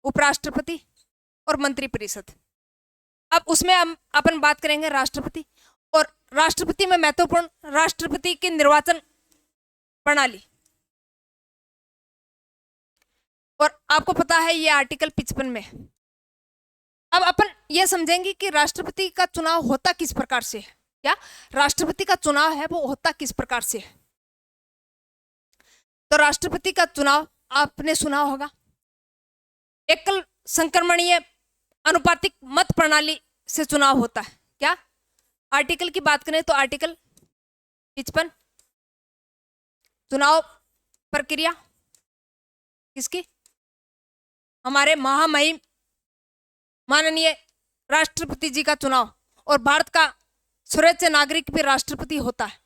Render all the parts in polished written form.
उपराष्ट्रपति और मंत्रिपरिषद। अब उसमें हम अपन बात करेंगे राष्ट्रपति, और राष्ट्रपति में महत्वपूर्ण राष्ट्रपति की निर्वाचन प्रणाली। और आपको पता है ये आर्टिकल 55 में। अब अपन ये समझेंगे कि राष्ट्रपति का चुनाव होता किस प्रकार से है। क्या राष्ट्रपति का चुनाव है वो होता किस प्रकार से है? तो राष्ट्रपति का चुनाव आपने सुना होगा, एकल संक्रमणीय अनुपातिक मत प्रणाली से चुनाव होता है। क्या आर्टिकल की बात करें तो आर्टिकल 55 चुनाव प्रक्रिया किसकी? हमारे महामहिम माननीय राष्ट्रपति जी का चुनाव। और भारत का सर्वोच्च नागरिक भी राष्ट्रपति होता है।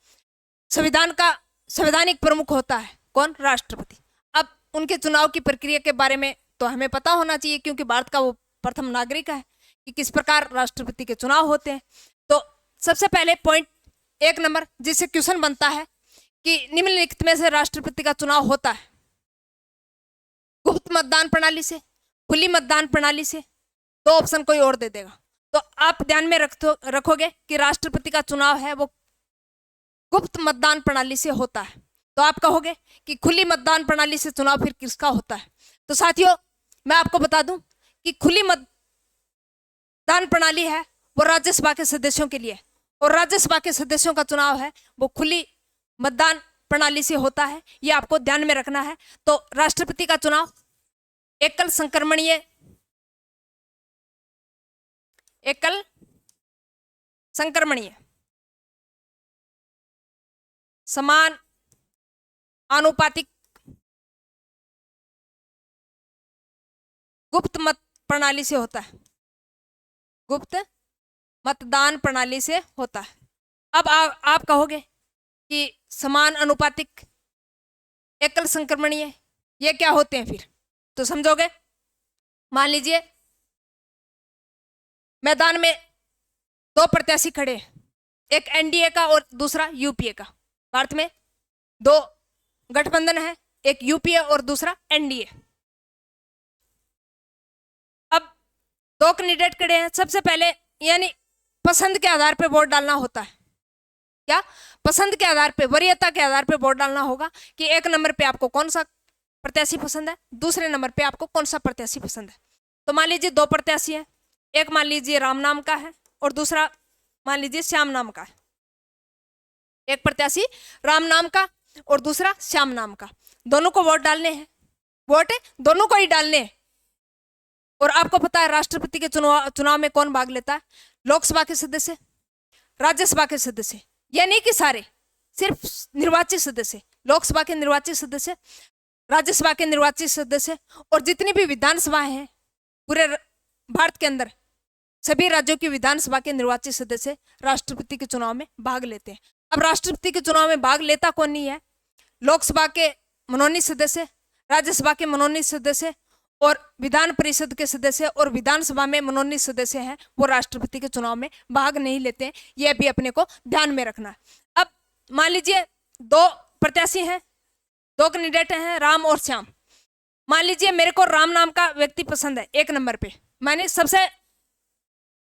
संविधान का संवैधानिक प्रमुख होता है कौन? राष्ट्रपति। अब उनके चुनाव की प्रक्रिया के बारे में तो हमें पता होना चाहिए, क्योंकि भारत का वो प्रथम नागरिक है कि किस प्रकार राष्ट्रपति के चुनाव होते हैं। तो सबसे पहले पॉइंट 1 नंबर जिससे क्वेश्चन बनता है कि निम्नलिखित में से राष्ट्रपति का चुनाव होता है गुप्त मतदान प्रणाली से, खुली मतदान प्रणाली से, दो ऑप्शन कोई और दे देगा। तो आप ध्यान में रखोगे कि राष्ट्रपति का चुनाव है वो गुप्त मतदान प्रणाली से होता है। तो आप कहोगे कि खुली मतदान प्रणाली से चुनाव फिर किसका होता है? तो साथियों मैं आपको बता दूं कि खुली मतदान प्रणाली है वो राज्यसभा के सदस्यों के लिए, और राज्यसभा के सदस्यों का चुनाव है वो खुली मतदान प्रणाली से होता है। ये आपको ध्यान में रखना है। तो राष्ट्रपति का चुनाव एकल संक्रमणीय समान आनुपातिक गुप्त मत प्रणाली से होता है, गुप्त मतदान प्रणाली से होता है। अब आप कहोगे कि समान अनुपातिक एकल संक्रमणीय ये क्या होते हैं फिर? तो समझोगे, मान लीजिए मैदान में दो प्रत्याशी खड़े हैं, एक एनडीए का और दूसरा यूपीए का। भारत में दो गठबंधन है, एक यूपीए और दूसरा एनडीए। अब दो कैंडिडेट खड़े हैं, सबसे पहले यानी पसंद के आधार पर वोट डालना होता है। क्या पसंद के आधार पे, वरीयता के आधार पे वोट डालना होगा कि 1 नंबर पे आपको कौन सा प्रत्याशी पसंद है, दूसरे नंबर पे आपको कौन सा प्रत्याशी पसंद है। तो मान लीजिए दो प्रत्याशी हैं, एक मान लीजिए राम नाम का है और दूसरा मान लीजिए श्याम नाम का है। एक प्रत्याशी राम नाम का और दूसरा श्याम नाम का, दोनों को वोट डालने हैं, वोट दोनों को ही डालने हैं। और आपको पता है राष्ट्रपति के चुनाव में कौन भाग लेता है? लोकसभा के सदस्य, राज्यसभा के सदस्य, यह नहीं कि सारे, सिर्फ निर्वाचित सदस्य, लोकसभा के निर्वाचित सदस्य, राज्यसभा के निर्वाचित सदस्य, और जितनी भी विधानसभाएं हैं पूरे भारत के अंदर सभी राज्यों की विधानसभा के निर्वाचित सदस्य राष्ट्रपति के चुनाव में भाग लेते हैं। अब राष्ट्रपति के चुनाव में भाग लेता कौन नहीं है? लोकसभा के मनोनीत सदस्य, राज्यसभा के मनोनीत सदस्य और विधान परिषद के सदस्य और विधानसभा में मनोनीत सदस्य हैं, वो राष्ट्रपति के चुनाव में भाग नहीं लेते हैं। यह भी अपने को ध्यान में रखना है। अब मान लीजिए दो प्रत्याशी हैं, दो कैंडिडेट हैं, राम और श्याम। मान लीजिए मेरे को राम नाम का व्यक्ति पसंद है 1 नंबर पे, मैंने सबसे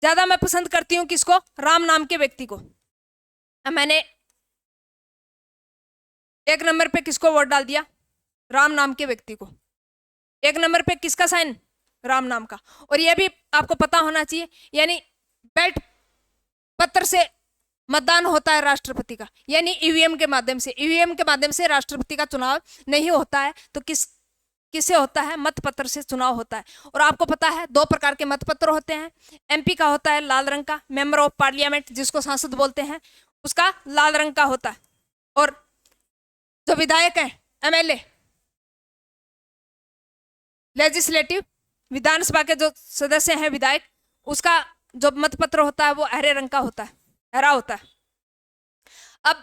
ज्यादा मैं पसंद करती हूँ किसको? राम नाम के व्यक्ति को। मैंने 1 नंबर पे किसको वोट डाल दिया? राम नाम के व्यक्ति को। 1 नंबर पे किसका साइन? राम नाम का। और यह भी आपको पता होना चाहिए, यानी बैलेट पत्र से मतदान होता है राष्ट्रपति का, यानी ईवीएम के माध्यम से। ईवीएम के माध्यम से राष्ट्रपति का चुनाव नहीं होता है, तो किससे होता है? मतपत्र से चुनाव होता है। और आपको पता है 2 प्रकार के मतपत्र होते हैं। एमपी का होता है लाल रंग का, मेंबर ऑफ पार्लियामेंट जिसको सांसद बोलते हैं, उसका लाल रंग का होता है। और जो विधायक है, एमएलए, लेजिस्लेटिव, विधानसभा के जो सदस्य हैं विधायक, उसका जो मतपत्र होता है वो हरे रंग का होता है, हरा होता है। अब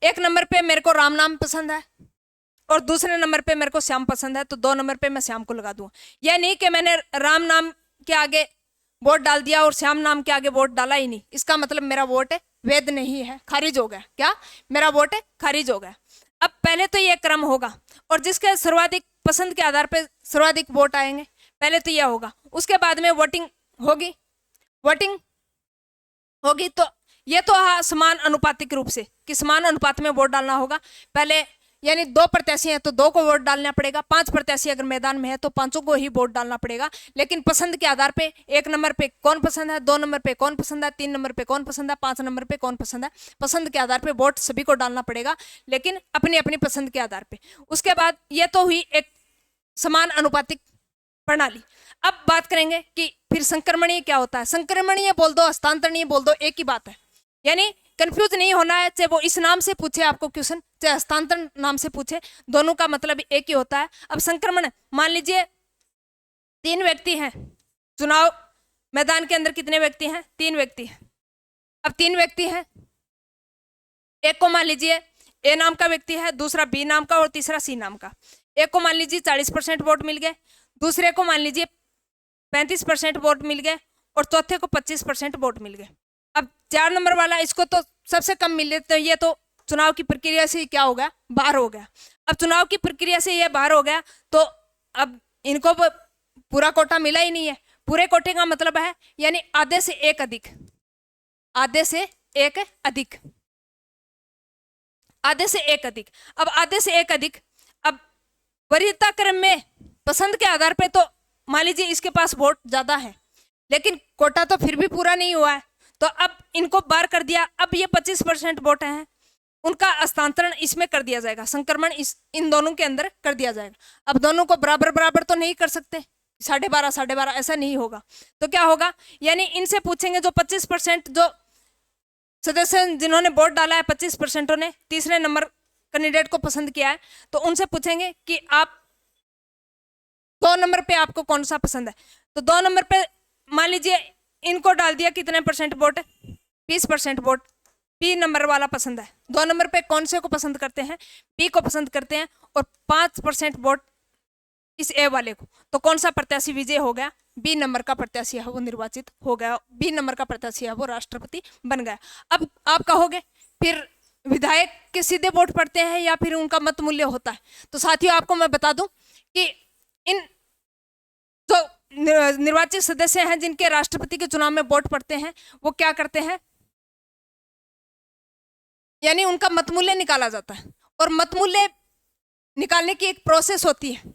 1 नंबर पे मेरे को राम नाम पसंद है और दूसरे नंबर पे मेरे को श्याम पसंद है, तो 2 नंबर पे मैं श्याम को लगा दूंगा। यह नहीं कि मैंने राम नाम के आगे वोट डाल दिया और श्याम नाम के आगे वोट डाला ही नहीं, इसका मतलब मेरा वोट वैध नहीं है, खारिज हो गया। क्या? मेरा वोट खारिज हो गया। अब पहले तो ये क्रम होगा और जिसके सर्वाधिक पसंद के आधार पर सर्वाधिक वोट आएंगे, पहले तो यह होगा, उसके बाद में वोटिंग होगी तो ये तो हाँ समान अनुपातिक रूप से कि समान अनुपात में वोट डालना होगा। पहले यानी 2 प्रत्याशी हैं तो 2 को वोट डालना पड़ेगा, 5 प्रत्याशी अगर मैदान में है तो 5 को ही वोट डालना पड़ेगा। लेकिन पसंद के आधार पे 1 नंबर पे कौन पसंद है, 2 नंबर पे कौन पसंद है, 3 नंबर पे कौन पसंद है, 5 नंबर पे कौन पसंद है, पसंद के आधार पे वोट सभी को डालना पड़ेगा, लेकिन अपनी अपनी पसंद के आधार पे। उसके बाद ये तो हुई एक समान अनुपातिक प्रणाली। अब बात करेंगे कि फिर संक्रमणीय क्या होता है। संक्रमणीय बोल दो, हस्तांतरणीय बोल दो, एक ही बात है। यानी कंफ्यूज नहीं होना है, चाहे वो इस नाम से पूछे आपको क्वेश्चन, चाहे हस्तांतरण नाम से पूछे, दोनों का मतलब एक ही होता है। अब संक्रमण, मान लीजिए 3 व्यक्ति हैं चुनाव मैदान के अंदर, कितने व्यक्ति हैं, 3 व्यक्ति हैं। अब 3 व्यक्ति हैं, एक को मान लीजिए ए नाम का व्यक्ति है, दूसरा बी नाम का और तीसरा सी नाम का। एक को मान लीजिए 40% वोट मिल गए, दूसरे को मान लीजिए 35% वोट मिल गए और चौथे को 25% वोट मिल गए। अब 4 नंबर वाला, इसको तो सबसे कम मिले, तो ये तो चुनाव की प्रक्रिया से क्या हो गया, बाहर हो गया। अब चुनाव की प्रक्रिया से ये बाहर हो गया तो अब इनको पूरा कोटा मिला ही नहीं है। पूरे कोटे का मतलब है यानी आधे से एक अधिक, आधे से एक अधिक, आधे से एक अधिक। अब आधे से एक अधिक, अब वरीयता क्रम में पसंद के आधार पे तो मान लीजिए इसके पास वोट ज्यादा है, लेकिन कोटा तो फिर भी पूरा नहीं हुआ है, तो अब इनको बाहर कर दिया। अब ये 25% वोट हैं, उनका हस्तांतरण इसमें कर दिया जाएगा, संक्रमण इन दोनों के अंदर कर दिया जाएगा। अब दोनों को बराबर बराबर तो नहीं कर सकते, 12.5 ऐसा नहीं होगा। तो क्या होगा, यानी इनसे पूछेंगे जो 25% जो सदस्य जिन्होंने वोट डाला है, 25% ने तीसरे नंबर कैंडिडेट को पसंद किया है, तो उनसे पूछेंगे कि आप 2 नंबर पे आपको कौन सा पसंद है। तो 2 नंबर पे मान लीजिए इनको डाल दिया, कितने % वोट, 20% वोट बी नंबर वाला पसंद है। 2 नंबर पे कौन से को पसंद करते हैं, बी को पसंद करते हैं, और 5% वोट इस ए वाले को। तो कौन सा प्रत्याशी विजय हो गया, बी नंबर का प्रत्याशी है वो निर्वाचित हो गया, बी नंबर का प्रत्याशी है वो राष्ट्रपति बन गया। अब आप कहोगे फिर विधायक के सीधे वोट पड़ते हैं या फिर उनका मत मूल्य होता है। तो साथियों आपको मैं बता दूं कि इन जो निर्वाचित सदस्य हैं जिनके राष्ट्रपति के चुनाव में वोट पड़ते हैं, वो क्या करते हैं, यानी उनका मत मूल्य निकाला जाता है, और मत मूल्य निकालने की एक प्रोसेस होती है।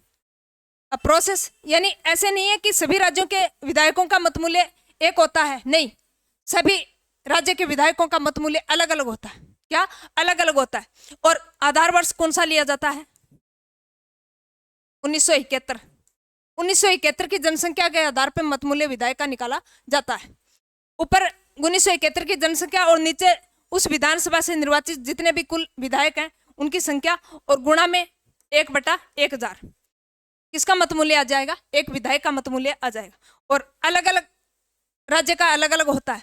अब प्रोसेस यानी ऐसे नहीं है कि सभी राज्यों के विधायकों का मत मूल्य एक होता है, नहीं, सभी राज्य के विधायकों का मत मूल्य अलग अलग होता है। क्या अलग अलग होता है। और आधार वर्ष कौन सा लिया जाता है, 1971। 1971 की जनसंख्या के आधार पर मत मूल्य विधायक का निकाला जाता है। ऊपर 1971 की जनसंख्या और नीचे उस विधानसभा से निर्वाचित जितने भी कुल विधायक हैं उनकी संख्या, और गुणा में 1/1000 किसका मत मूल्य आ जाएगा, एक विधायक का मत मूल्य आ जाएगा। और अलग अलग राज्य का अलग अलग होता है।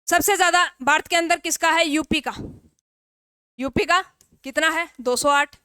सबसे ज्यादा भारत के अंदर किसका है, यूपी का। यूपी का कितना है, 208।